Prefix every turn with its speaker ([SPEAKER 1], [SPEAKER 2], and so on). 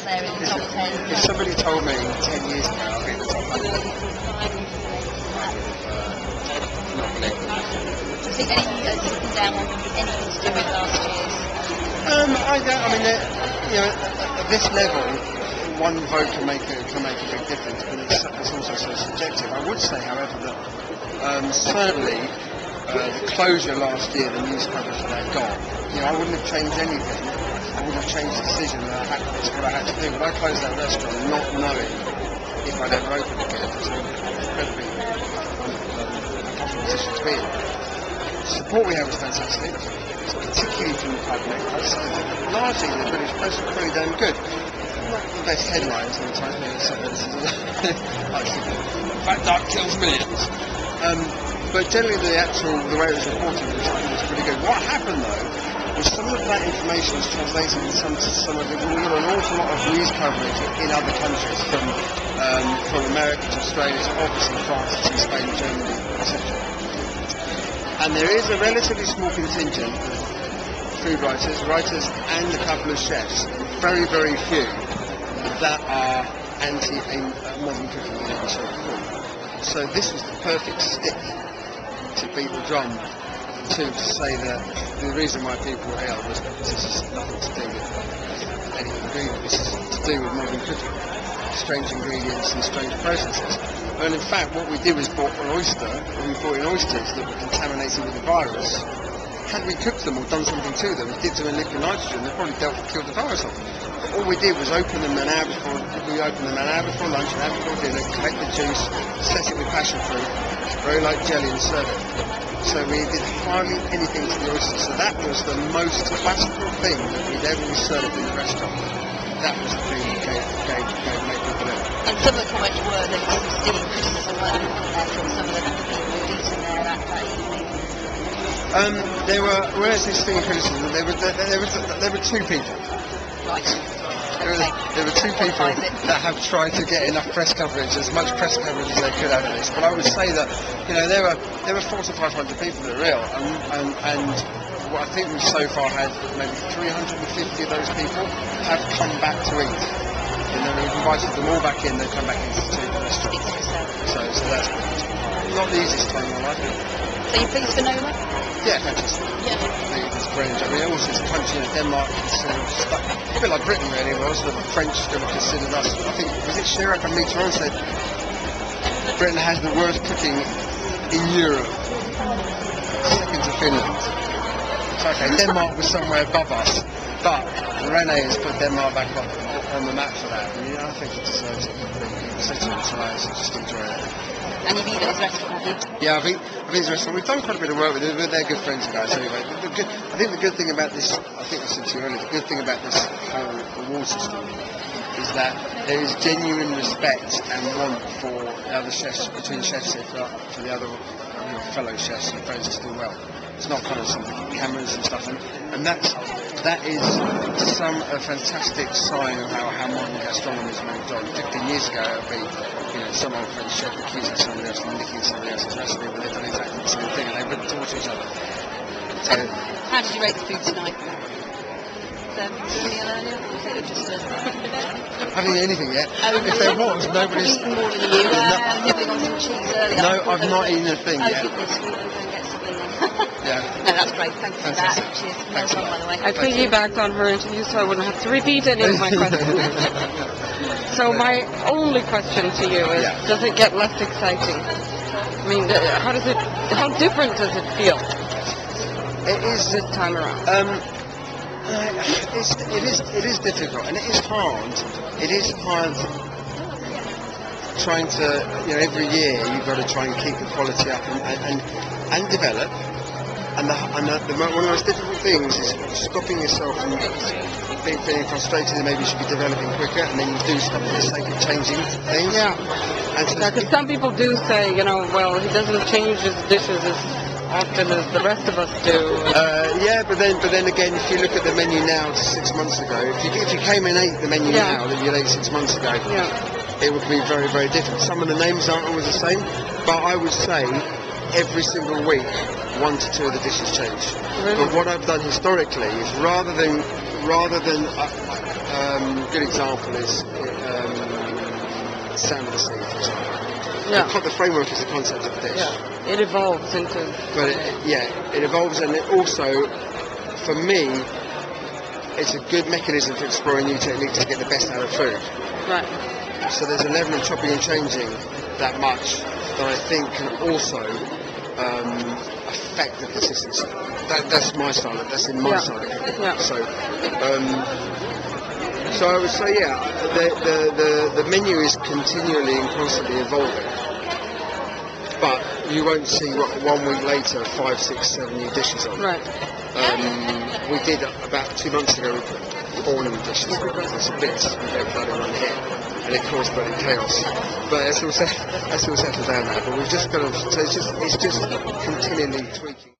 [SPEAKER 1] there in the top 10?
[SPEAKER 2] If somebody told me 10 years ago I'd be in the top 100, not believe it.
[SPEAKER 1] Do you think anything sitting down on anything to do with last year's?
[SPEAKER 2] I mean, you know, at this level, one vote can make a big difference, but it's also so subjective. I would say, however, that certainly the closure last year, the news coverage that I got, you know, I wouldn't have changed anything. I wouldn't have changed the decision that it's what I had to do. But I closed that restaurant not knowing if I'd ever open again. It's an incredibly tough position to be in. The support we have is fantastic, particularly from the public. Largely the British press are pretty damn good. Not the best headlines sometimes, but some of this is like fat duck kills millions. But generally the way it was reported was pretty good. What happened though was some of that information was translated into some of the, we got an awful lot of news coverage in other countries, from America to Australia to obviously France to Spain, Germany, etc. And there is a relatively small contingent of food writers and a couple of chefs, very, very few, that are anti-modern cooking in any shape or form. So this was the perfect stick to beat the drum to say that the reason why people were ill was because this is nothing to do with any ingredient, this is to do with modern cooking, strange ingredients and strange processes. And in fact what we did was bought an oyster, and we brought in oysters that were contaminated with the virus. Had we cooked them or done something to them, did them in liquid nitrogen, they probably killed the virus off them. All we did was open them an hour before lunch, an hour before dinner, collect the juice, set it with passion fruit, very light jelly and serve it. So we did hardly anything to the oyster. So that was the most classical thing that we'd ever served in the restaurant. That was the thing that made people ill.
[SPEAKER 1] And some of the comments were that it was stealing criticism from some of the people who were eating there that evening.
[SPEAKER 2] When I say stealing criticism, there were two people.
[SPEAKER 1] Right.
[SPEAKER 2] There were two people that have tried to get enough press coverage, as much press coverage as they could out of this. But I would say that, you know, there were 400 to 500 people that are ill, and what I think we've so far had maybe 350 of those people have come back to eat. You know, we've invited them all back in. They've come back into the restaurant. So that's not the easiest time in my life.
[SPEAKER 1] So you're pleased for Noma?
[SPEAKER 2] Yeah, fantastic.
[SPEAKER 1] Yeah.
[SPEAKER 2] It's brilliant. I mean, also it's a country, Denmark, considered stuck, a bit like Britain really, was the French still considered us. I think, was it Chirac and Mitterrand said Britain has the worst cooking in Europe, second to Finland. So, okay, Denmark was somewhere above us, but Rene has put Denmark back on the map for that. And, I think it deserves it. So just enjoy it.
[SPEAKER 1] And you've eaten at his restaurant, have you?
[SPEAKER 2] Yeah, I've eaten at his restaurant. We've done quite a bit of work with them, but they're good friends of ours anyway. I think the good thing about this, I think I said to you earlier, the good thing about this whole award system is that there is genuine respect and want for the other chefs, between chefs, for the other fellow chefs and friends to do well. It's not kind of some cameras and stuff, and that is a fantastic sign of how modern gastronomy is moved on. 15 years ago, it would be some old French chef accusing somebody else of nicking somebody else's recipe when they've done exactly the same thing, and they wouldn't talk to each other. So,
[SPEAKER 1] how did you rate the food tonight? Meal earlier, or was it just
[SPEAKER 2] I haven't eaten anything yet. If there was, nobody's...
[SPEAKER 1] I've eaten more than you. Nibbling on some cheese earlier.
[SPEAKER 2] No, I've not eaten a thing yet.
[SPEAKER 1] Oh, goodness, we will go and get something then.
[SPEAKER 2] Yeah.
[SPEAKER 1] No, that's great. Thanks for that. Cheers. Well done, by the way.
[SPEAKER 3] I piggybacked on her interview so I wouldn't have to repeat any of my questions. So my only question to you is, does it get less exciting? I mean, how different does it feel?
[SPEAKER 2] It is
[SPEAKER 3] this time around.
[SPEAKER 2] It is difficult, and it is hard. It is hard trying to, every year you've got to try and keep the quality up and develop. And one of the most difficult things is stopping yourself from feeling frustrated that maybe you should be developing quicker, and then you do stuff for the sake of changing things.
[SPEAKER 3] Yeah.
[SPEAKER 2] And so
[SPEAKER 3] because some people do say, well, he doesn't change his dishes as often as the rest of us do.
[SPEAKER 2] Yeah, but then again, if you look at the menu now to 6 months ago, if you came and ate the menu now that you ate 6 months ago, it would be very, very different. Some of the names aren't always the same, but I would say every single week 1 to 2 of the dishes change.
[SPEAKER 3] Really?
[SPEAKER 2] But what I've done historically is rather than good example is Sound of the Sea, for example.
[SPEAKER 3] Yeah.
[SPEAKER 2] The framework is the concept of the dish.
[SPEAKER 3] Yeah. It evolves into.
[SPEAKER 2] But it evolves, and it also, for me, it's a good mechanism for exploring new techniques to get the best out of food.
[SPEAKER 3] Right.
[SPEAKER 2] So there's a level of chopping and changing that much that I think can also affect the consistency. That's my style. That's in my style.
[SPEAKER 3] Yeah.
[SPEAKER 2] So I would say, the menu is continually and constantly evolving. But you won't see 1 week later 5, 6, 7 new dishes on.
[SPEAKER 3] Right.
[SPEAKER 2] We did about 2 months ago 4 new dishes. There's a bit we've done in one here, and it caused bloody chaos. But it's all settled down now. But we've just kind of, so it's just continually tweaking.